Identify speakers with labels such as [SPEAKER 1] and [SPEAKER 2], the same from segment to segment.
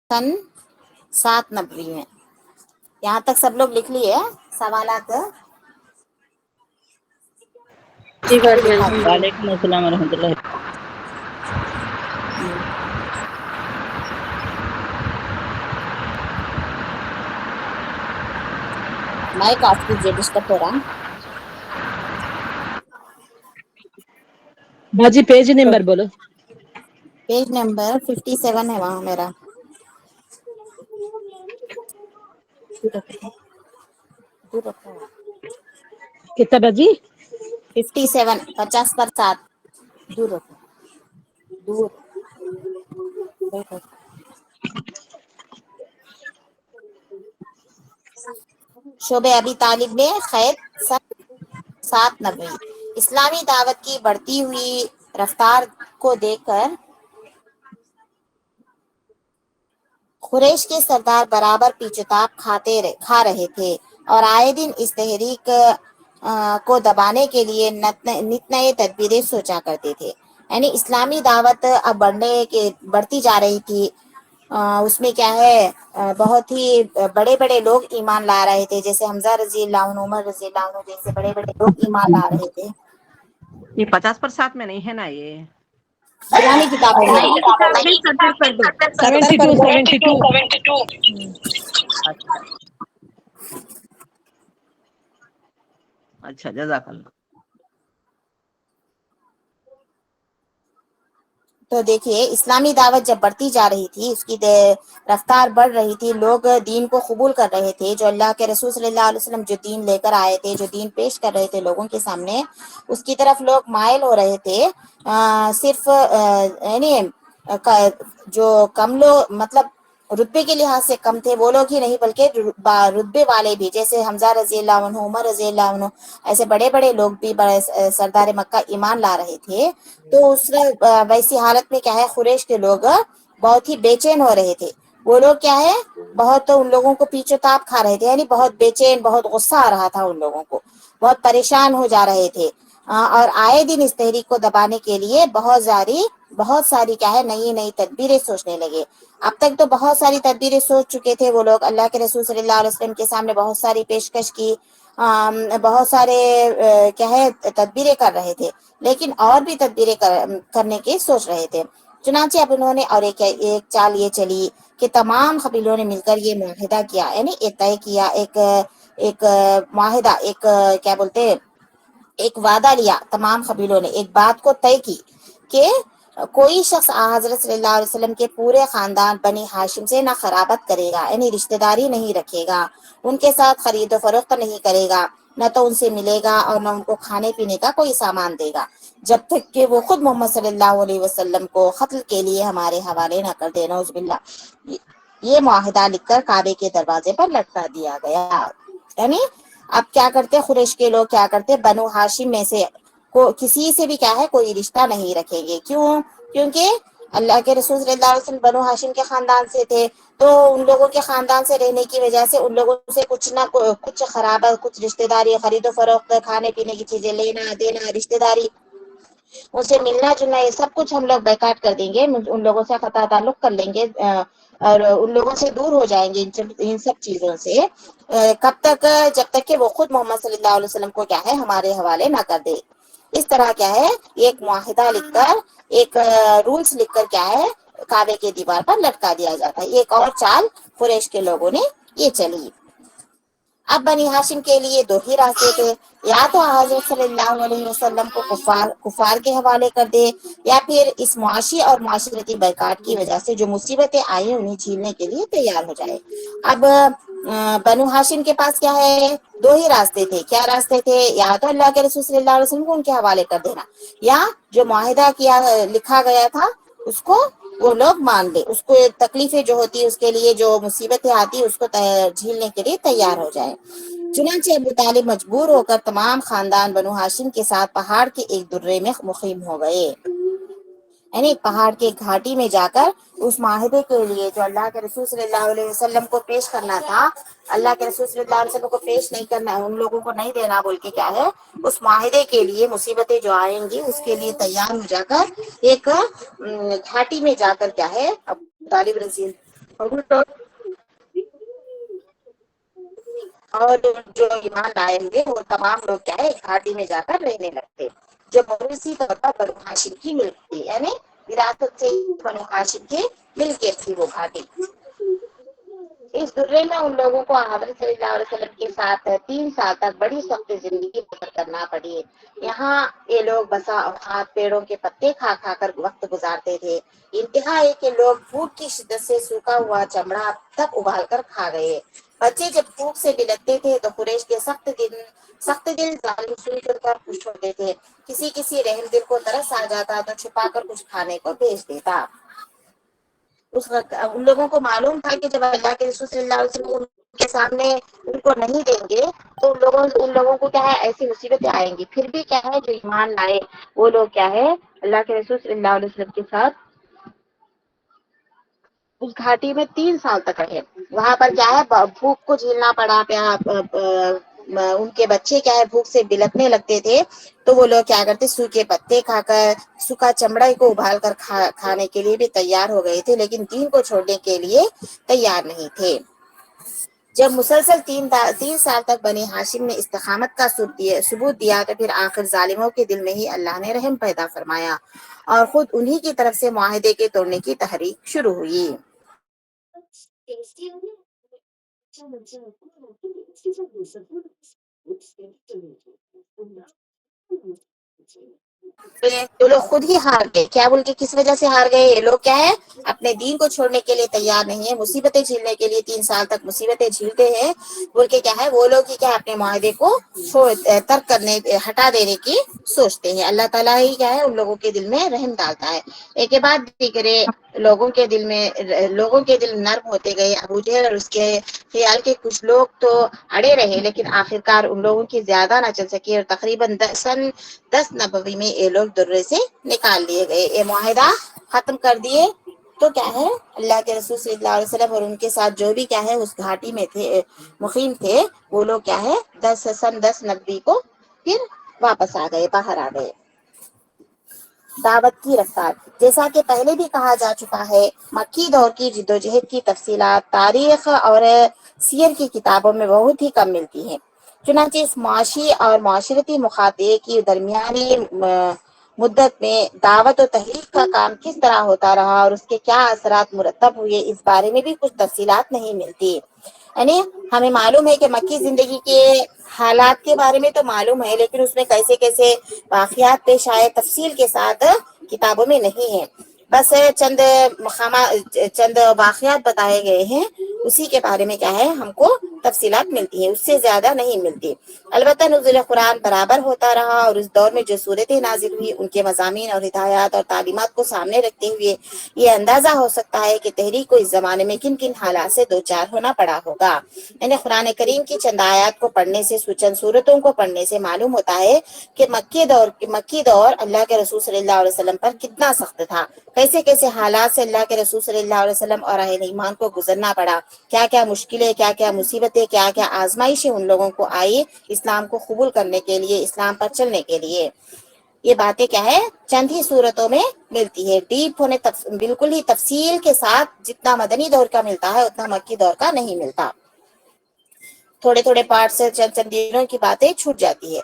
[SPEAKER 1] سن 790 میں. یہاں تک سب لوگ لکھ لیے سوالات؟
[SPEAKER 2] ٹھیک ہے جی،
[SPEAKER 1] لکھا
[SPEAKER 2] الحمد
[SPEAKER 1] دیا.
[SPEAKER 2] وعلیکم السلام ورحمۃ اللہ.
[SPEAKER 1] مائک آف کیجیے، ڈسٹرب ہو رہا.
[SPEAKER 2] باجی پیج نمبر بولو.
[SPEAKER 1] پیج نمبر 57 ہے وہاں میرا.
[SPEAKER 2] کتنا باجی؟
[SPEAKER 1] 57، 50 پر 7. دور رکھو، دور. شعبہ ابی طالب میں خیر 790. اسلامی دعوت کی بڑھتی ہوئی رفتار کو دیکھ کر قریش کے سردار برابر پیچ و تاب کھا رہے تھے اور آئے دن اس تحریک کو دبانے کے لیے نت نئے تدبیریں سوچا کرتے تھے. یعنی اسلامی دعوت اب بڑھتی جا رہی تھی. اس میں کیا ہے، بہت ہی بڑے بڑے لوگ ایمان لا رہے تھے، جیسے حمزہ رضی اللہ عنہ، عمر رضی اللہ عنہ جیسے بڑے بڑے لوگ ایمان لا رہے تھے.
[SPEAKER 2] یہ 50% میں نہیں ہے نا یہ؟
[SPEAKER 1] پرانی کتابوں میں
[SPEAKER 2] نئی کتاب میں 70 کر دو.
[SPEAKER 1] 70 کر
[SPEAKER 2] 72
[SPEAKER 1] دو.
[SPEAKER 2] 72. اچھا اچھا، جزاک اللہ.
[SPEAKER 1] تو دیکھیے، اسلامی دعوت جب بڑھتی جا رہی تھی، اس کی رفتار بڑھ رہی تھی، لوگ دین کو قبول کر رہے تھے. جو اللہ کے رسول صلی اللہ علیہ وسلم جو دین لے کر آئے تھے، جو دین پیش کر رہے تھے لوگوں کے سامنے، اس کی طرف لوگ مائل ہو رہے تھے. صرف یعنی جو کم لوگ، مطلب رتبے کے لحاظ سے کم تھے وہ لوگ ہی نہیں، بلکہ رتبے والے بھی، جیسے حمزہ رضی اللہ عنہ، عمر رضی اللہ عنہ، ایسے بڑے بڑے لوگ بھی سردار مکہ ایمان لا رہے تھے. تو اس ویسی حالت میں کیا ہے، قریش کے لوگ بہت ہی بے چین ہو رہے تھے. وہ لوگ کیا ہے، بہت ان لوگوں کو پیچ و تاب کھا رہے تھے، یعنی بہت بے چین، بہت غصہ آ رہا تھا ان لوگوں کو، بہت پریشان ہو جا رہے تھے. اور آئے دن اس تحریک کو دبانے کے لیے بہت ساری کیا ہے، نئی نئی تدبیریں سوچنے لگے. اب تک تو بہت ساری تدبیریں سوچ چکے تھے وہ لوگ. اللہ کے رسول صلی اللہ علیہ وسلم کے سامنے بہت ساری پیشکش کی، بہت سارے کیا ہے تدبیریں کر رہے تھے، لیکن اور بھی تدبیریں کرنے کی سوچ رہے تھے. چنانچہ اب انہوں نے اور ایک چال یہ چلی کہ تمام قبیلوں نے مل کر یہ معاہدہ کیا، یعنی طے کیا، ایک معاہدہ، ایک کیا بولتے، ایک وعدہ لیا. تمام قبیلوں نے ایک بات کو طے کی کہ کوئی شخص حضرت صلی اللہ علیہ وسلم کے پورے خاندان بنی ہاشم سے نہ خرابت کرے گا، یعنی رشتہ داری نہیں رکھے گا، ان کے ساتھ خرید و فروخت نہیں کرے گا، نہ تو ان سے ملے گا اور نہ ان کو کھانے پینے کا کوئی سامان دے گا، جب تک کہ وہ خود محمد صلی اللہ علیہ وسلم کو قتل کے لیے ہمارے حوالے نہ کر دے. نعوذ باللہ. یہ معاہدہ لکھ کر کعبے کے دروازے پر لٹکا دیا گیا. یعنی اب کیا کرتے قریش کے لوگ، کیا کرتے، بنو ہاشم میں سے کسی سے بھی کیا ہے کوئی رشتہ نہیں رکھیں گے. کیونکہ اللہ کے رسول صلی اللہ علیہ وسلم بنو ہاشم کے خاندان سے تھے، تو ان لوگوں کے خاندان سے رہنے کی وجہ سے ان لوگوں سے کچھ خرابت، کچھ رشتہ داری، خرید و فروخت، کھانے پینے کی چیزیں لینا دینا، رشتہ داری، ان سے ملنا جلنا، یہ سب کچھ ہم لوگ بیکاٹ کر دیں گے، ان لوگوں سے قطع تعلق کر لیں گے، اور ان لوگوں سے دور ہو جائیں گے ان سب چیزوں سے. کب تک؟ جب تک کہ وہ خود محمد صلی اللہ علیہ وسلم کو کیا ہے ہمارے حوالے نہ کر دے. اس طرح کیا ہے، ایک معاہدہ لکھ کر، ایک رولز لکھ کر کیا ہے کعبے کے دیوار پر لٹکا دیا جاتا ہے. ایک اور چال قریش کے لوگوں نے یہ چلی. اب بنی ہاشم کے لیے دو ہی راستے تھے، یا تو حضرت صلی اللہ علیہ وسلم کو کفار کے حوالے کر دے، یا پھر اس معاشی اور معاشرتی بیکاٹ کی وجہ سے جو مصیبتیں آئی ہیں انہیں جھیلنے کے لیے تیار ہو جائے. اب بنو ہاشم کے پاس کیا ہے، دو ہی راستے تھے. کیا راستے تھے؟ یا تو اللہ کے رسول صلی اللہ علیہ وسلم کو ان کے حوالے کر دینا، یا جو معاہدہ لکھا گیا تھا اس کو وہ لوگ مان لے، اس کو تکلیفیں جو ہوتی اس کے لیے، جو مصیبتیں آتی اس کو جھیلنے کے لیے تیار ہو جائے. چنانچہ ابو طالب مجبور ہو کر تمام خاندان بنو ہاشم کے ساتھ پہاڑ کے ایک درے میں مقیم ہو گئے. یعنی پہاڑ کے گھاٹی میں جا کر اس معاہدے کے لیے جو اللہ کے رسول صلی اللہ علیہ وسلم کو پیش کرنا تھا، اللہ کے رسول صلی اللہ علیہ وسلم کو پیش نہیں کرنا، ان لوگوں کو نہیں دینا بول کے کیا ہے، اس معاہدے کے لیے مصیبتیں جو آئیں گی اس کے لیے تیار ہو جا کر ایک گھاٹی میں جا کر کیا ہے ابو طالب رضی اور جو ایمان لائے ہوئے وہ تمام لوگ کیا ہے گھاٹی میں جا کر رہنے لگتے، جو موروثی طور پر بنو ہاشم کی ملک تھی، یعنی وراثت سے بنو ہاشم کے ملک تھی وہ گھاٹی۔ اس درے میں ان لوگوں کو حضرت صلی اللہ علیہ وسلم کے ساتھ 3 سال تک بڑی سخت زندگی بسر کرنا پڑی۔ یہاں یہ لوگ بسا اوقات پیڑوں کے پتے کھا کھا کر وقت گزارتے تھے، انتہا ہے کہ لوگ بھوک کی شدت سے سوکھا ہوا چمڑا تک ابال کر کھا گئے۔ بچے جب بھوک سے بلکتے تھے تو قریش کے سخت دل ظالم سن کر خوش ہوتے تھے، کسی رحم دل کو ترس آ جاتا تو چھپا کر کچھ کھانے کو بھیج دیتا۔ ان لوگوں کو معلوم تھا کہ جب اللہ کے رسول صلی اللہ علیہ وسلم ان کے سامنے ان کو نہیں دیں گے تو ان لوگوں کو کیا ہے ایسی مصیبتیں آئیں گی۔ پھر بھی کیا ہے جو ایمان لائے وہ لوگ کیا ہے اللہ کے رسول صلی اللہ علیہ وسلم کے ساتھ اس گھاٹی میں 3 سال تک رہے۔ وہاں پر کیا ہے بھوک کو جھیلنا پڑا، ان کے بچے کیا ہے بھوک سے بلکنے لگتے تھے تو وہ لوگ کیا کرتے سوکھے پتے کھا کر سوکھا چمڑا کو ابال کر کھانے کے لیے بھی تیار ہو گئے تھے، لیکن دین کو چھوڑنے کے لیے تیار نہیں تھے۔ جب مسلسل 3 سال تک بنی ہاشم نے استقامت کا ثبوت دیا تو پھر آخر ظالموں کے دل میں ہی اللہ نے رحم پیدا فرمایا اور خود انہی کی طرف سے معاہدے کے توڑنے کی تحریک شروع ہوئی۔ تو لوگ خود ہی ہار گئے، کیا بول کے کس وجہ سے ہار گئے؟ یہ لوگ کیا ہے اپنے دین کو چھوڑنے کے لیے تیار نہیں ہے، مصیبتیں جھیلنے کے لیے 3 سال تک مصیبتیں جھیلتے ہیں بول کے کیا ہے وہ لوگ ہی کیا اپنے معاہدے کو ترک کرنے ہٹا دینے کی سوچتے ہیں۔ اللہ تعالیٰ ہی کیا ہے ان لوگوں کے دل میں رحم ڈالتا ہے۔ ایک کے بعد دیگرے لوگوں کے دل نرم ہوتے گئے۔ ابو جہل اور اس کے خیال کے کچھ لوگ تو اڑے رہے، لیکن آخرکار ان لوگوں کی زیادہ نہ چل سکی اور تقریباً سن 10 نبوی میں یہ لوگ درے سے نکال لیے گئے، یہ معاہدہ ختم کر دیے۔ تو کیا ہے اللہ کے رسول صلی اللہ علیہ وسلم اور ان کے ساتھ جو بھی کیا ہے اس گھاٹی میں تھے مقیم تھے وہ لوگ کیا ہے سن 10 نبوی کو پھر واپس آ گئے، باہر آ گئے۔ دعوت کی رفتار، جیسا کہ پہلے بھی کہا جا چکا ہے، مکی دور کی جدوجہد کی تفصیلات تاریخ اور سیر کی کتابوں میں بہت ہی کم ملتی ہیں۔ چنانچہ اس معاشی اور معاشرتی مخاطے کی درمیانی مدت میں دعوت و تحریک کا کام کس طرح ہوتا رہا اور اس کے کیا اثرات مرتب ہوئے، اس بارے میں بھی کچھ تفصیلات نہیں ملتی۔ یعنی ہمیں معلوم ہے کہ مکی زندگی کے حالات کے بارے میں تو معلوم ہے، لیکن اس میں کیسے کیسے واقعات پیش آئے تفصیل کے ساتھ کتابوں میں نہیں ہے، بس چند واقعات بتائے گئے ہیں، اسی کے بارے میں کیا ہے ہم کو تفصیلات ملتی ہیں، اس سے زیادہ نہیں ملتی۔ البتہ نزول قرآن برابر ہوتا رہا اور اس دور میں جو صورتیں نازل ہوئی ان کے مضامین اور ہدایات اور تعلیمات کو سامنے رکھتے ہوئے یہ اندازہ ہو سکتا ہے کہ تحریک کو اس زمانے میں کن کن حالات سے دوچار ہونا پڑا ہوگا۔ یعنی قرآن کریم کی چند آیات کو پڑھنے سے چند صورتوں کو پڑھنے سے معلوم ہوتا ہے کہ مکی دور اللہ کے رسول صلی اللہ علیہ وسلم پر کتنا سخت تھا، کیسے کیسے حالات سے اللہ کے رسول صلی اللہ علیہ وسلم اور اہل ایمان کو گزرنا پڑا، کیا کیا مشکلیں، کیا کیا مصیبتیں، کیا کیا آزمائشیں ان لوگوں کو آئی اسلام کو قبول کرنے کے لیے، اسلام پر چلنے کے لیے۔ یہ باتیں کیا ہے چند ہی صورتوں میں ملتی ہے، ڈیپ ہونے بالکل ہی تفصیل کے ساتھ جتنا مدنی دور کا ملتا ہے اتنا مکی دور کا نہیں ملتا، تھوڑے تھوڑے پارٹ سے چند دنوں کی باتیں چھوٹ جاتی ہے۔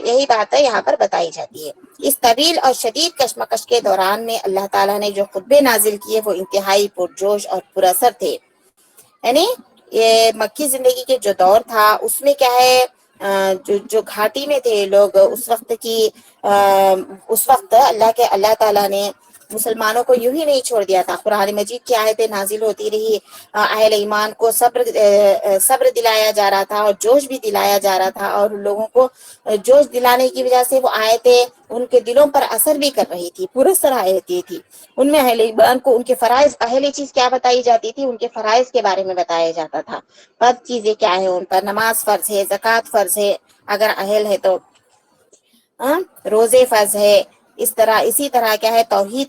[SPEAKER 1] یہی بات ہے یہاں پر بتائی جاتی ہے۔ اس طویل اور شدید کشمکش کے دوران میں اللہ تعالیٰ نے جو خطبے نازل کیے وہ انتہائی پرجوش اور پر اثر تھے۔ یعنی یہ مکی زندگی کے جو دور تھا اس میں کیا ہے جو گھاٹی میں تھے لوگ اس وقت اللہ تعالیٰ نے مسلمانوں کو یوں ہی نہیں چھوڑ دیا تھا، قرآن مجید کی آیتیں نازل ہوتی رہی، اہل ایمان کو صبر دلایا جا رہا تھا اور جوش بھی دلایا جا رہا تھا، اور لوگوں کو جوش دلانے کی وجہ سے وہ آیتیں ان کے دلوں پر اثر بھی کر رہی تھی، پورا طرح آتی تھی۔ ان میں اہل ایمان کو ان کے فرائض، پہلی چیز کیا بتائی جاتی تھی، ان کے فرائض کے بارے میں بتایا جاتا تھا، بعد چیزیں کیا ہے ان پر نماز فرض ہے، زکوٰۃ فرض ہے اگر اہل ہے تو، روزے فرض ہے، اسی طرح کیا ہے توحید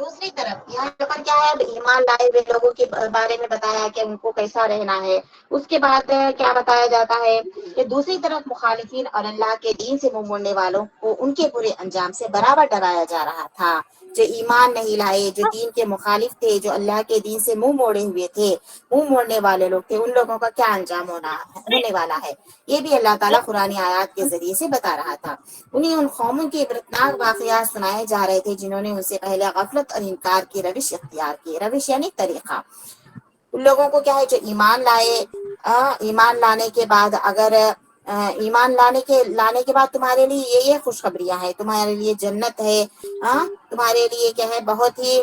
[SPEAKER 1] دوسری طرف یہاں پر کیا ہے، ایمان لائے ہوئے لوگوں کے بارے میں بتایا کہ ان کو کیسا رہنا ہے. اس کے بعد کیا بتایا جاتا ہے کہ دوسری طرف مخالفین اور اللہ کے دین سے منہ موڑنے والوں کو ان کے برے انجام سے برابر ڈرایا جا رہا تھا. جو ایمان نہیں لائے، جو دین کے مخالف تھے، جو اللہ کے دین سے منہ موڑے ہوئے تھے، منہ موڑنے والے لوگ تھے، ان لوگوں کا کیا انجام ہونے والا ہے، یہ بھی اللہ تعالیٰ قرآن آیات کے ذریعے سے بتا رہا تھا. انہیں ان قوموں کے عبرتناک واقعات سنائے جا رہے تھے جنہوں نے ان سے پہلے غفلت اور انکار کی روش اختیار کی. روش یعنی طریقہ. ان لوگوں کو کیا ہے جو ایمان لائے، ایمان لانے کے بعد اگر ایمان لانے کے بعد تمہارے لیے یہ خوشخبریاں ہیں، تمہارے لیے جنت ہے، تمہارے لیے کیا ہے بہت ہی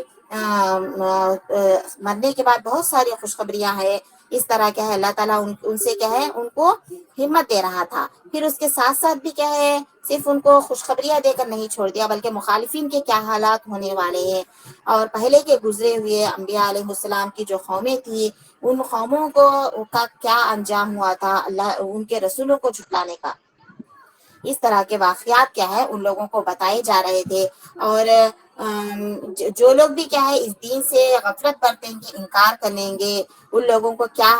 [SPEAKER 1] مرنے کے بعد بہت ساری خوشخبریاں ہیں. اس طرح کیا ہے اللہ تعالیٰ ان سے کیا ہے ان کو ہمت دے رہا تھا. پھر اس کے ساتھ ساتھ بھی کیا ہے صرف ان کو خوشخبریاں دے کر نہیں چھوڑ دیا، بلکہ مخالفین کے کیا حالات ہونے والے ہیں اور پہلے کے گزرے ہوئے انبیاء علیہ السلام کی جو قومیں تھی ان قوموں کا کیا انجام ہوا تھا اللہ ان کے رسولوں کو جھٹلانے کا. اس طرح کے واقعات کیا ہے ان لوگوں کو بتائے جا رہے تھے. اور جو لوگ بھی کیا ہے اس دین سے غفلت برتیں گے، انکار کریں گے، ان لوگوں کو کیا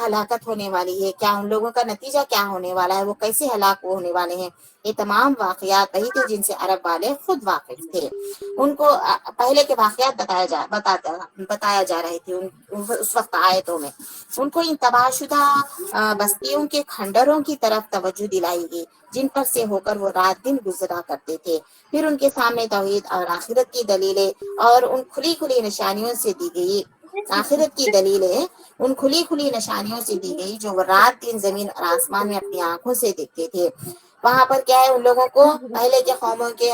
[SPEAKER 1] ہلاکت ہونے والی ہے، کیا ان لوگوں کا نتیجہ کیا ہونے والا ہے، وہ کیسے ہلاک ہونے والے ہیں. یہ تمام واقعات وہی تھے جن سے عرب والے خود واقف تھے. ان کو پہلے کے واقعات بتایا جا رہے تھے اس وقت آیتوں میں. ان کو ان تباہ شدہ بستیوں کے کھنڈروں کی طرف توجہ دلائی گئی جن پر سے ہو کر وہ رات دن گزرا کرتے تھے. پھر ان کے سامنے توحید اور آخرت کی دلیلیں اور ان کھلی کھلی نشانیوں سے دی گئی. آخرت کی دلیلیں ان کھلی کھلی نشانیوں سے دی گئی جو وہ رات دن زمین اور آسمان میں اپنی آنکھوں سے دیکھتے تھے. وہاں پر کیا ہے ان لوگوں کو پہلے کے قوموں کے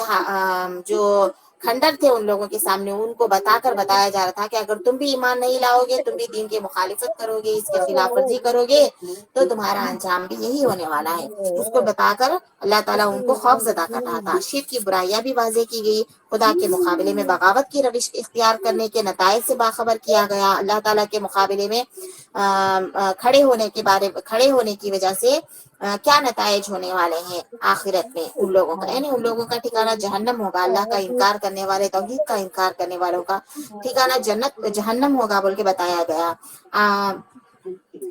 [SPEAKER 1] جو کھنڈر تھے ان لوگوں کے سامنے ان کو بتا کر بتایا جا رہا تھا کہ اگر تم بھی ایمان نہیں لاؤ گے، تم بھی دین کی مخالفت کرو گے، اس کے خلاف ورزی کرو گے تو تمہارا انجام بھی یہی ہونے والا ہے. اس کو بتا کر اللہ تعالیٰ ان کو خوف زدہ کر رہا تھا. شرک کی برائیاں بھی واضح کی گئی، خدا کے مقابلے میں بغاوت کی روش اختیار کرنے کے نتائج سے باخبر کیا گیا. اللہ تعالیٰ کے مقابلے میں کھڑے ہونے کی وجہ سے کیا نتائج ہونے والے ہیں آخرت میں ان لوگوں کا، یعنی ان لوگوں کا ٹھکانہ جہنم ہوگا. اللہ کا انکار کرنے والے، توحید کا انکار کرنے والوں کا ٹھکانہ جہنم ہوگا بول کے بتایا گیا.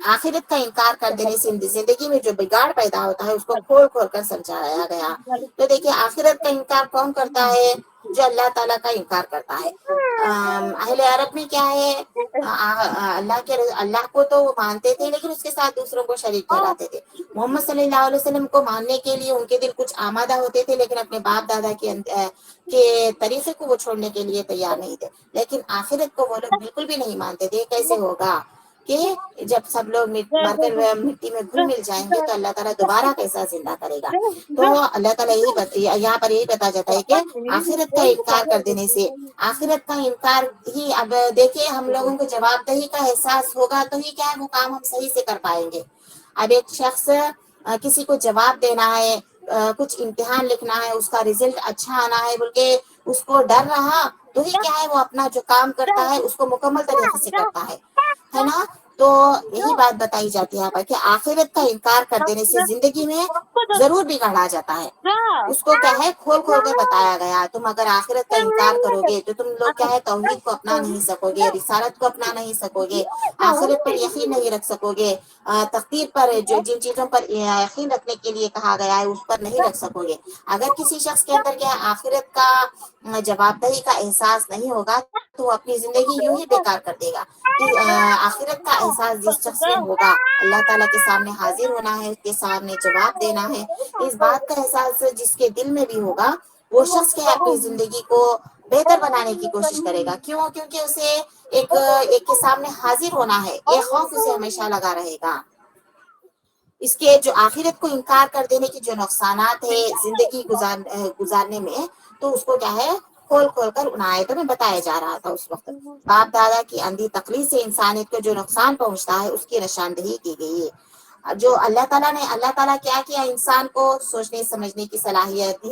[SPEAKER 1] آخرت کا انکار کر دینے سے زندگی میں جو بگاڑ پیدا ہوتا ہے اس کو کھول کھول کر سمجھایا گیا. تو دیکھیے آخرت کا انکار کون کرتا ہے؟ جو اللہ تعالیٰ کا انکار کرتا ہے. اہل عرب میں کیا ہے اللہ کو تو وہ مانتے تھے لیکن اس کے ساتھ دوسروں کو شریک ٹھہراتے تھے. محمد صلی اللہ علیہ وسلم کو ماننے کے لیے ان کے دل کچھ آمادہ ہوتے تھے لیکن اپنے باپ دادا کے طریقے کو وہ چھوڑنے کے لیے تیار نہیں تھے. لیکن آخرت کو وہ لوگ بالکل بھی نہیں مانتے تھے. کیسے ہوگا کہ جب سب لوگ مر کر مٹی میں گھل مل جائیں گے تو اللہ تعالیٰ دوبارہ کیسا زندہ کرے گا. تو اللہ تعالیٰ یہاں پر یہی بتا جاتا ہے کہ آخرت کا انکار کر دینے سے، آخرت کا انکار ہی اب دیکھیے ہم لوگوں کو جواب دہی کا احساس ہوگا تو ہی کیا ہے وہ کام ہم صحیح سے کر پائیں گے. اب ایک شخص کسی کو جواب دینا ہے، کچھ امتحان لکھنا ہے، اس کا رزلٹ اچھا آنا ہے بول کے اس کو ڈر رہا تو ہی کیا ہے وہ اپنا جو کام کرتا ہے اس کو مکمل طریقے سے کرتا ہے نا. تو یہی بات بتائی جاتی ہے یہاں پر کہ آخرت کا انکار کر دینے سے زندگی میں ضرور بگاڑ آ جاتا ہے. اس کو کیا ہے کھول کھول کر بتایا گیا. تم اگر آخرت کا انکار کرو گے تو تم لوگ کیا ہے توحید کو اپنا نہیں سکو گے، رسالت کو اپنا نہیں سکو گے، آخرت پر یقین نہیں رکھ سکو گے، تقدیر پر جن چیزوں پر یقین رکھنے کے لیے کہا گیا ہے اس پر نہیں رکھ سکو گے. اگر کسی شخص کے اندر کیا آخرت کا جواب دہی کا احساس نہیں ہوگا تو وہ اپنی زندگی یوں ہی بیکار کر دے گا. آخرت کا احساس جس شخص میں ہوگا، اللہ تعالیٰ کے سامنے حاضر ہونا ہے، اس کے سامنے جواب دینا ہے، اس بات کا احساس جس کے دل میں بھی ہوگا وہ شخص کیا اپنی زندگی کو بہتر بنانے کی کوشش کرے گا. کیونکہ اسے ایک کے سامنے حاضر ہونا ہے. یہ خوف اسے ہمیشہ لگا رہے گا. اس کے جو آخرت کو انکار کر دینے کی جو نقصانات ہے زندگی گزارنے میں، تو اس کو کیا ہے کھول کھول کر ان آیتوں میں بتایا جا رہا تھا. اس وقت باپ دادا کی اندھی تقلید سے انسانیت کو جو نقصان پہنچتا ہے اس کی نشاندہی کی گئی ہے. جو اللہ تعالیٰ کیا انسان کو سوچنے سمجھنے کی صلاحیت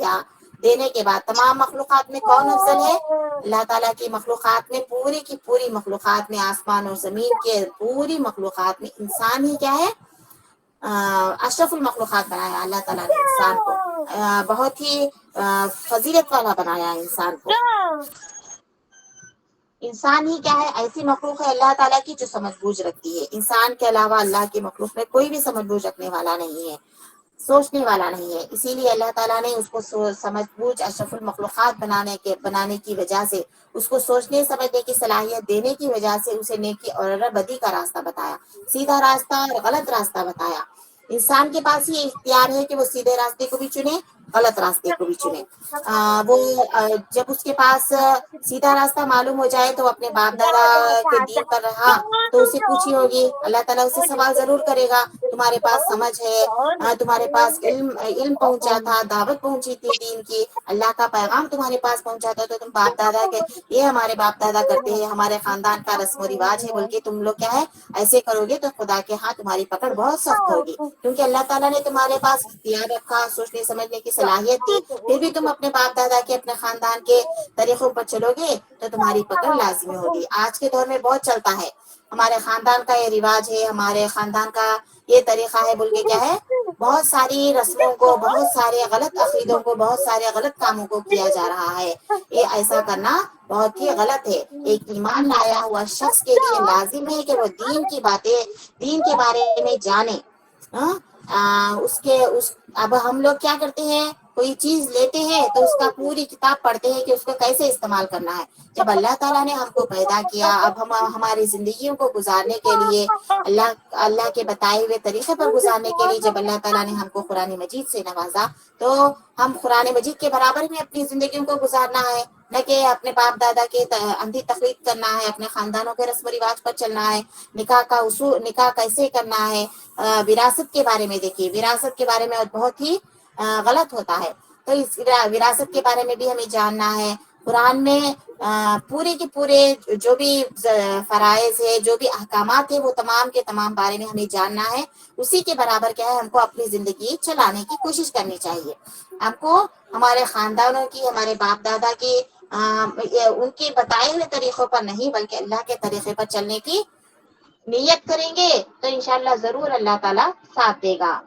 [SPEAKER 1] دینے کے بعد تمام مخلوقات میں کون افضل ہے؟ اللہ تعالیٰ کی مخلوقات میں پوری کی پوری مخلوقات میں، آسمان اور زمین کے پوری مخلوقات میں انسان ہی کیا ہے اشرف المخلوقات بنایا اللہ تعالیٰ نے انسان کو. بہت ہی فضیلت والا بنایا انسان کو. انسان ہی کیا ہے ایسی مخلوق ہے اللہ تعالیٰ کی جو سمجھ بوجھ رکھتی ہے. انسان کے علاوہ اللہ کی مخلوق میں کوئی بھی سمجھ بوجھ رکھنے والا نہیں ہے، سوچنے والا نہیں ہے. اسی لیے اللہ تعالیٰ نے اس کو سمجھ بوجھ اشرف المخلوقات بنانے کی وجہ سے، اس کو سوچنے سمجھنے کی صلاحیت دینے کی وجہ سے اسے نیکی اور بدی کا راستہ بتایا، سیدھا راستہ اور غلط راستہ بتایا. انسان کے پاس یہ اختیار ہے کہ وہ سیدھے راستے کو بھی چنے، غلط راستے کو بھی چنے. وہ جب اس کے پاس سیدھا راستہ معلوم ہو جائے تو اپنے باپ دادا کے دین پر رہا تو اسے پوچھی ہوگی، اللہ تعالیٰ اسے سوال ضرور کرے گا، تمہارے پاس سمجھ ہے، تمہارے پاس علم پہنچا تھا، دعوت پہنچی تھی دین کی، اللہ کا پیغام تمہارے پاس پہنچا تھا، تو تم باپ دادا کے یہ ہمارے باپ دادا کرتے ہیں، ہمارے خاندان کا رسم و رواج ہے بول کے تم لوگ کیا ہے ایسے کرو گے تو خدا کے ہاں تمہاری پکڑ بہت سخت ہوگی. کیونکہ اللہ تعالیٰ نے تمہارے پاس اختیار رکھا، سوچنے سمجھنے کی صلاحیت دی، پھر بھی تم اپنے باپ دادا کے اپنے خاندان کے طریقوں پر چلو گے تو تمہاری پکڑ لازمی ہوگی. آج کے دور میں بہت چلتا ہے، ہمارے خاندان کا یہ رواج ہے، ہمارے خاندان کا یہ طریقہ ہے بول کے کیا ہے بہت ساری رسموں کو، بہت سارے غلط عقیدوں کو، بہت سارے غلط کاموں کو کیا جا رہا ہے. یہ ایسا کرنا بہت ہی غلط ہے. ایک ایمان لایا ہوا شخص کے لیے لازم ہے کہ وہ دین کی باتیں، دین کے بارے میں جانے. اب ہم لوگ کیا کرتے ہیں، کوئی چیز لیتے ہیں تو اس کا پوری کتاب پڑھتے ہیں کہ اس کو کیسے استعمال کرنا ہے. جب اللہ تعالیٰ نے ہم کو پیدا کیا، اب ہم ہماری زندگیوں کو گزارنے کے لیے اللہ کے بتائے ہوئے طریقے پر گزارنے کے لیے جب اللہ تعالیٰ نے ہم کو قرآن مجید سے نوازا تو ہم قرآن مجید کے برابر میں اپنی زندگیوں کو گزارنا ہے، نہ کہ اپنے باپ دادا کے اندھی تقلید کرنا ہے، اپنے خاندانوں کے رسم و رواج پر چلنا ہے. نکاح کا اصول، نکاح کیسے کرنا ہے، وراثت کے بارے میں دیکھیے، وراثت کے بارے میں بہت ہی غلط ہوتا ہے. تو اس وراثت کے بارے میں بھی ہمیں جاننا ہے. قرآن میں پورے کے پورے جو بھی فرائض ہے، جو بھی احکامات ہیں، وہ تمام کے تمام بارے میں ہمیں جاننا ہے. اسی کے برابر کیا ہے ہم کو اپنی زندگی چلانے کی کوشش کرنی چاہیے. ہم کو ہمارے خاندانوں کی، ہمارے باپ دادا کی ان کے بتائے ہوئے طریقوں پر نہیں بلکہ اللہ کے طریقے پر چلنے کی نیت کریں گے تو انشاءاللہ ضرور اللہ تعالیٰ ساتھ دے گا.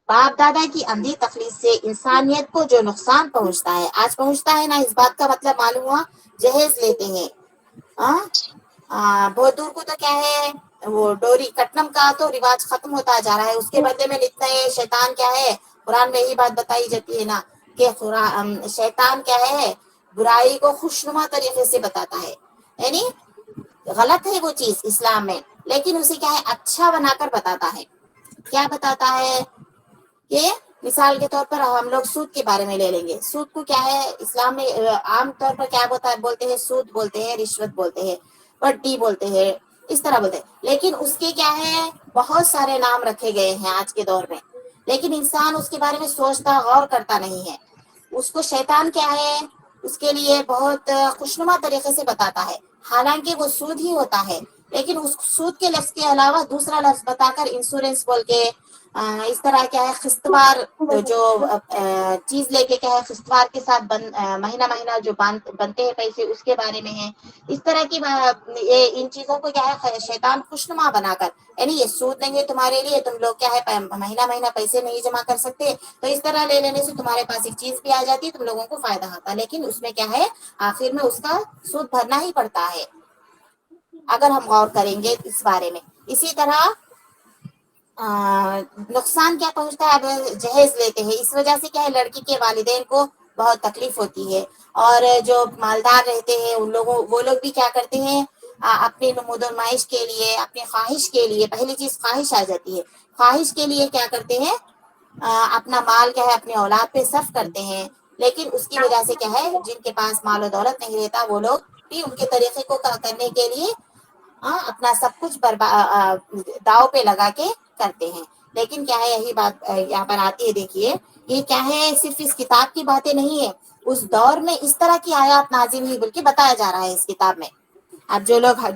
[SPEAKER 1] باپ دادا کی اندھی تقلید سے انسانیت کو جو نقصان پہنچتا ہے، آج پہنچتا ہے نا، اس بات کا مطلب معلوم ہوا، جہیز لیتے ہیں. بہت دور کو تو کیا ہے وہ ڈوری کٹنم کا تو رواج ختم ہوتا جا رہا ہے. اس کے بدلے میں لکھتا ہے شیطان کیا ہے، قرآن میں یہی بات بتائی جاتی ہے نا کہ شیطان کیا ہے برائی کو خوشنما طریقے سے بتاتا ہے. یعنی غلط ہے وہ چیز اسلام میں، لیکن اسے کیا ہے اچھا بنا کر بتاتا ہے. کیا بتاتا ہے کہ مثال کے طور پر ہم لوگ سود کے بارے میں لے لیں گے. سود کو کیا ہے اسلام میں عام طور پر کیا بولتے ہیں، سود بولتے ہیں، رشوت بولتے ہیں، وڈی بولتے ہیں، اس طرح بولتے ہیں. لیکن اس کے کیا ہے بہت سارے نام رکھے گئے ہیں آج کے دور میں، لیکن انسان اس کے بارے میں سوچتا غور کرتا نہیں ہے. اس کو شیطان کیا ہے اس کے لیے بہت خوشنما طریقے سے بتاتا ہے، حالانکہ وہ سود ہی ہوتا ہے. لیکن اس سود کے لفظ کے علاوہ دوسرا لفظ بتا کر انشورنس بول کے اس طرح کیا ہے خستوار جو چیز لے کے کیا ہے خستوار کے ساتھ مہینہ مہینہ جو بنتے ہیں پیسے اس کے بارے میں ہے. اس طرح کی ان چیزوں کو کیا ہے شیطان خوشنما بنا کر، یعنی یہ سود نہیں ہے تمہارے لیے، تم لوگ کیا ہے مہینہ مہینہ پیسے نہیں جمع کر سکتے تو اس طرح لے لینے سے تمہارے پاس ایک چیز بھی آ جاتی ہے، تم لوگوں کو فائدہ ہوتا. لیکن اس میں کیا ہے آخر میں اس کا سود بھرنا ہی پڑتا ہے اگر ہم غور کریں گے اس بارے میں. اسی طرح نقصان کیا پہنچتا ہے، اب جہیز لیتے ہیں، اس وجہ سے کیا ہے لڑکی کے والدین کو بہت تکلیف ہوتی ہے. اور جو مالدار رہتے ہیں ان لوگوں وہ لوگ بھی کیا کرتے ہیں اپنی نمود و نمائش کے لیے، اپنی خواہش کے لیے، پہلی چیز خواہش آ جاتی ہے، خواہش کے لیے کیا کرتے ہیں اپنا مال کیا ہے اپنی اولاد پہ صرف کرتے ہیں. لیکن اس کی وجہ سے کیا ہے جن کے پاس مال و دولت نہیں رہتا وہ لوگ بھی ان کے طریقے کو کرنے کے لیے اپنا سب کچھ داؤ پہ لگا کے کرتے ہیں. لیکن کیا ہے یہی بات یہاں پر آتی ہے، دیکھیے یہ کیا ہے صرف اس کتاب کی باتیں نہیں ہے، اس دور میں اس طرح کی آیات نازل ہوئی بلکہ بتایا جا رہا ہے اس کتاب میں. اب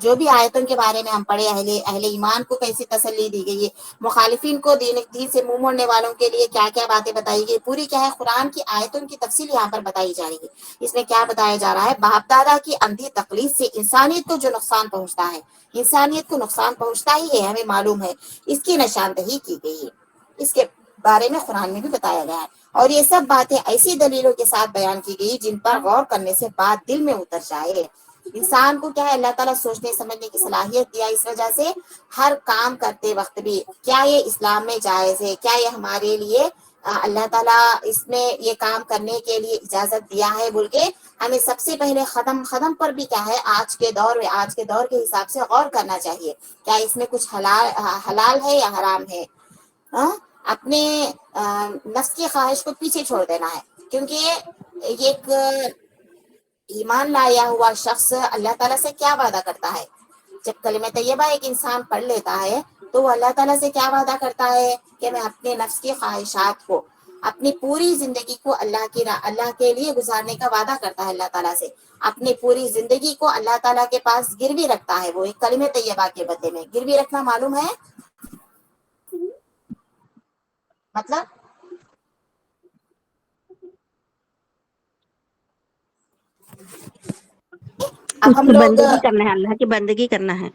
[SPEAKER 1] جو بھی آیتوں کے بارے میں ہم پڑھے، اہل ایمان کو کیسی تسلی دی گئی ہے، مخالفین کو دین سے منہ موڑنے والوں کے لیے کیا کیا باتیں بتائی گئی، پوری کیا ہے قرآن کی آیتوں کی تفصیل یہاں پر بتائی جا رہی ہے. اس میں کیا بتایا جا رہا ہے، باپ دادا کی اندھی تقلید سے انسانیت کو جو نقصان پہنچتا ہے، انسانیت کو نقصان پہنچتا ہی ہے، ہمیں معلوم ہے، اس کی نشاندہی کی گئی ہے. اس کے بارے میں قرآن میں بھی بتایا گیا ہے. اور یہ سب باتیں ایسی دلیلوں کے ساتھ بیان کی گئی جن پر غور کرنے سے بات دل میں اتر جائے۔ انسان کو کیا ہے اللہ تعالیٰ سوچنے سمجھنے کی صلاحیت دیا، اس وجہ سے ہر کام کرتے وقت بھی کیا یہ اسلام میں جائز ہے، کیا یہ ہمارے لیے اللہ تعالیٰ اس میں یہ کام کرنے کے لیے اجازت دیا ہے بول کے ہمیں سب سے پہلے قدم پر بھی کیا ہے آج کے دور کے حساب سے غور کرنا چاہیے، کیا اس میں کچھ حلال ہے یا حرام ہے۔ اپنے نفس کی خواہش کو پیچھے چھوڑ دینا ہے، کیونکہ ایک ایمان لایا ہوا شخص اللہ تعالیٰ سے کیا وعدہ کرتا ہے؟ جب کلمہ طیبہ ایک انسان پڑھ لیتا ہے تو وہ اللہ تعالیٰ سے کیا وعدہ کرتا ہے کہ میں اپنے نفس کی خواہشات کو، اپنی پوری زندگی کو اللہ کے لیے گزارنے کا وعدہ کرتا ہے اللہ تعالیٰ سے، اپنی پوری زندگی کو اللہ تعالیٰ کے پاس گروی رکھتا ہے، وہ ایک کلمہ طیبہ کے بدلے میں۔ گروی رکھنا معلوم ہے مطلب؟ اب
[SPEAKER 2] اس
[SPEAKER 1] ہم
[SPEAKER 2] کی
[SPEAKER 1] لوگ
[SPEAKER 2] بندگی کرنا ہے، اللہ کی بندگی کرنا ہے۔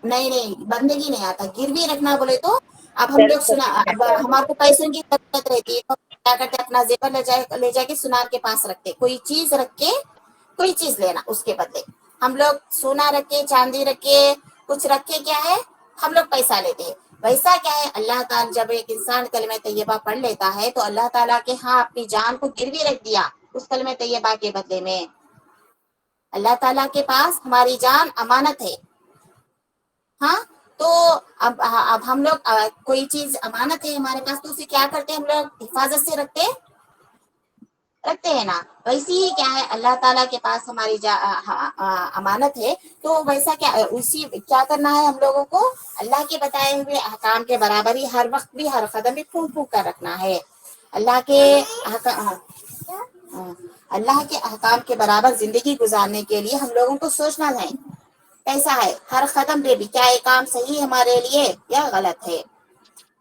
[SPEAKER 1] نہیں بندگی نہیں آتا، گروی رکھنا بولے تو اب ہم لوگ اب ہمارے کو پیسوں کی ضرورت رہتی ہے تو کیا کرتے اپنا زیور لے جا کے سونار کے پاس رکھتے، کوئی چیز رکھ کے کوئی چیز لینا اس کے بدلے۔ ہم لوگ سونا رکھ کے، چاندی رکھ کے، کچھ رکھ کے کیا ہے ہم لوگ پیسہ لیتے ہیں۔ ویسا کیا ہے اللہ تعالیٰ جب ایک انسان کلمہ طیبہ پڑھ لیتا ہے تو اللہ تعالیٰ کے ہاں اپنی جان کو گروی رکھ دیا اس کلمہ طیبہ کے بدلے میں۔ اللہ تعالیٰ کے پاس ہماری جان امانت ہے، ہاں تو اب ہم لوگ کوئی چیز امانت ہے ہمارے پاس تو اسے کیا کرتے ہیں ہم لوگ حفاظت سے رکھتے ہیں نا۔ ویسے ہی کیا ہے اللہ تعالیٰ کے پاس ہماری امانت ہے تو ویسا کیا کرنا ہے ہم لوگوں کو اللہ کے بتائے ہوئے احکام کے برابر ہی ہر وقت بھی ہر قدم بھی پھونک کر رکھنا ہے۔ اللہ کے احکام کے برابر زندگی گزارنے کے لیے ہم لوگوں کو سوچنا ہے کیسا ہے ہر قدم پہ بھی کیا یہ کام صحیح ہے ہمارے لیے یا غلط ہے،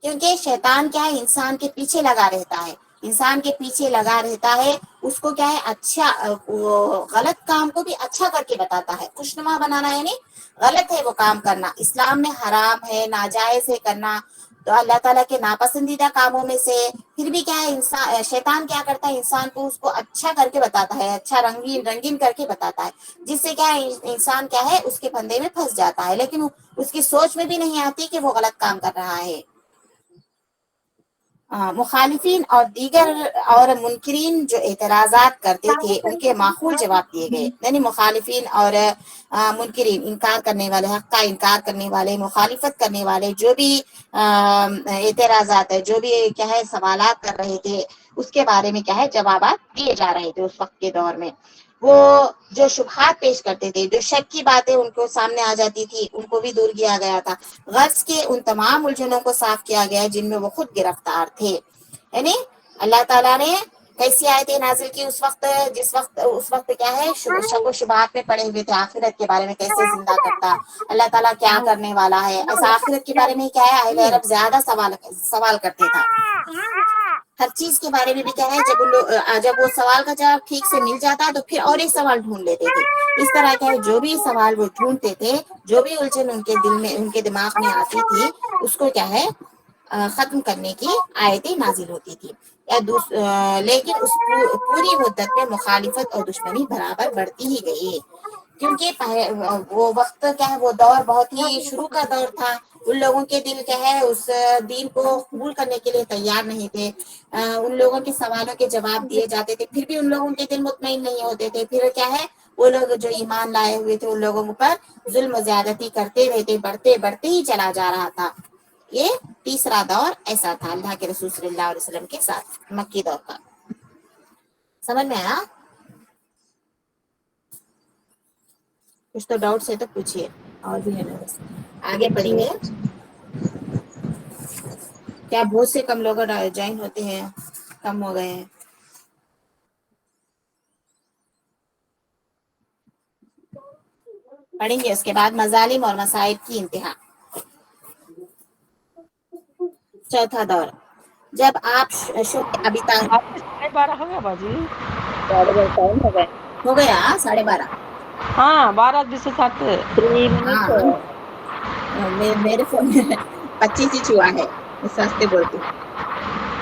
[SPEAKER 1] کیونکہ شیطان کیا ہے انسان کے پیچھے لگا رہتا ہے، اس کو کیا ہے اچھا غلط کام کو بھی اچھا کر کے بتاتا ہے، خوشنما بنانا یعنی غلط ہے وہ کام کرنا، اسلام میں حرام ہے ناجائز ہے کرنا تو اللہ تعالیٰ کے ناپسندیدہ کاموں میں سے۔ پھر بھی کیا ہے شیطان کیا کرتا ہے انسان کو اس کو اچھا کر کے بتاتا ہے، اچھا رنگین کر کے بتاتا ہے، جس سے کیا ہے انسان کیا ہے اس کے پھندے میں پھنس جاتا ہے، لیکن اس کی سوچ میں بھی نہیں آتی کہ وہ غلط کام کر رہا ہے۔ مخالفین اور دیگر اور منکرین جو اعتراضات کرتے تھے ان کے معقول جواب دیے گئے، یعنی مخالفین اور منکرین انکار کرنے والے، حق کا انکار کرنے والے، مخالفت کرنے والے جو بھی اعتراضات ہے، جو بھی کیا ہے سوالات کر رہے تھے اس کے بارے میں کیا ہے جوابات دیے جا رہے تھے۔ اس وقت کے دور میں وہ جو شبہات پیش کرتے تھے، جو شک کی باتیں ان کو سامنے آ جاتی تھی ان کو بھی دور کیا گیا تھا، غرض کے ان تمام الجھنوں کو صاف کیا گیا جن میں وہ خود گرفتار تھے۔ یعنی اللہ تعالیٰ نے کیسی آیتیں نازل کی اس وقت کیا ہے شک و شبہات میں پڑے ہوئے تھے، آخرت کے بارے میں کیسے زندہ کرتا، اللہ تعالیٰ کیا کرنے والا ہے، ایسا آخرت کے بارے میں کیا ہے اہل عرب زیادہ سوال کرتے تھا، ہر چیز کے بارے میں بھی کیا ہے جب وہ سوال کا جواب ٹھیک سے مل جاتا تو پھر اور ایک سوال ڈھونڈ لیتے تھے۔ اس طرح کیا ہے جو بھی سوال وہ ڈھونڈتے تھے، جو بھی الجھن ان کے دل میں ان کے دماغ میں آتی تھی اس کو کیا ہے ختم کرنے کی آیتیں نازل ہوتی تھی، لیکن اس پوری مدت میں مخالفت اور دشمنی برابر بڑھتی ہی گئی، کیونکہ وہ وقت کیا ہے وہ دور بہت ہی شروع کا دور تھا، ان لوگوں کے دل کیا ہے اس دین کو قبول کرنے کے لیے تیار نہیں تھے، ان لوگوں کے سوالوں کے جواب دیے جاتے تھے پھر بھی ان لوگوں کے دل مطمئن نہیں ہوتے تھے، پھر کیا ہے وہ لوگ جو ایمان لائے ہوئے تھے ان لوگوں پر ظلم و زیادتی کرتے رہتے، بڑھتے ہی چلا جا رہا تھا۔ یہ تیسرا دور ایسا تھا اللہ کے رسول صلی اللہ علیہ وسلم کے ساتھ، مکی دور کا۔ سمجھ میں آیا؟ کچھ تو ڈاؤٹس ہے تو پوچھیے، اور بھی ہے نا، آگے پڑھیں گے۔ کیا بہت سے کم لوگ جوائن ہوتے ہیں، کم ہو گئے ہیں؟ پڑھیں گے اس کے بعد مظالم اور مصائب کی انتہا۔ چوتھا دور، جب آپ ابھی تک
[SPEAKER 2] 12:30 ہو گیا باجی؟
[SPEAKER 1] ہو گیا 12:30۔
[SPEAKER 2] ہاں 12:27
[SPEAKER 1] ہاں میرے فون میں 25 ہی ہوا ہے، اس واسطے بولتی ہوں۔